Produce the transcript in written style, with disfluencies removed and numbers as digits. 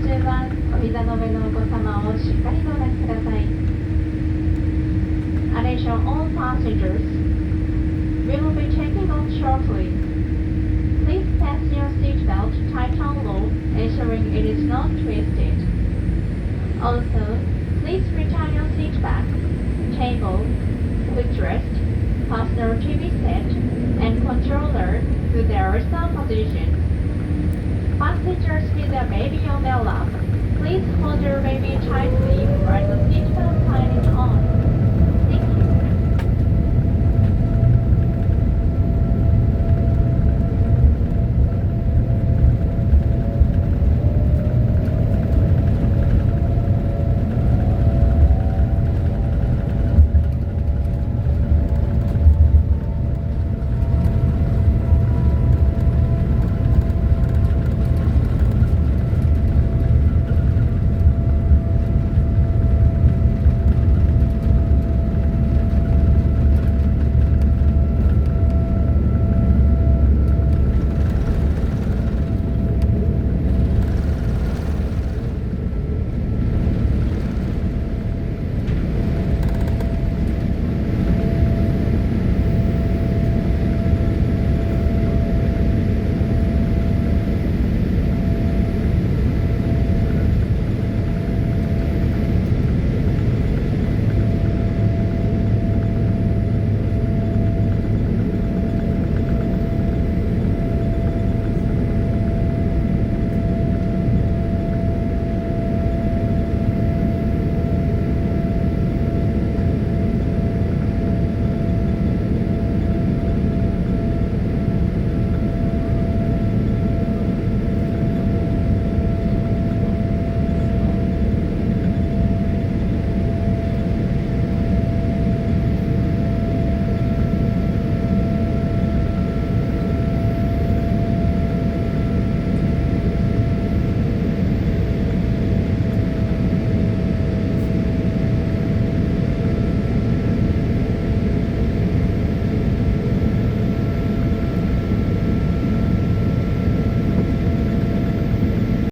中はお膝の上のお子様をしっかりとお抱きください。Attention all passengers. We will be taking off shortly. Please fasten your seatbelt tight on low, ensuring it is not twisted. Also, please return your seat back, table, footrest, personal TV set, and controller to their original position. Passengers with a baby on their lap, please hold your baby tightly while the seatbelt sign is on.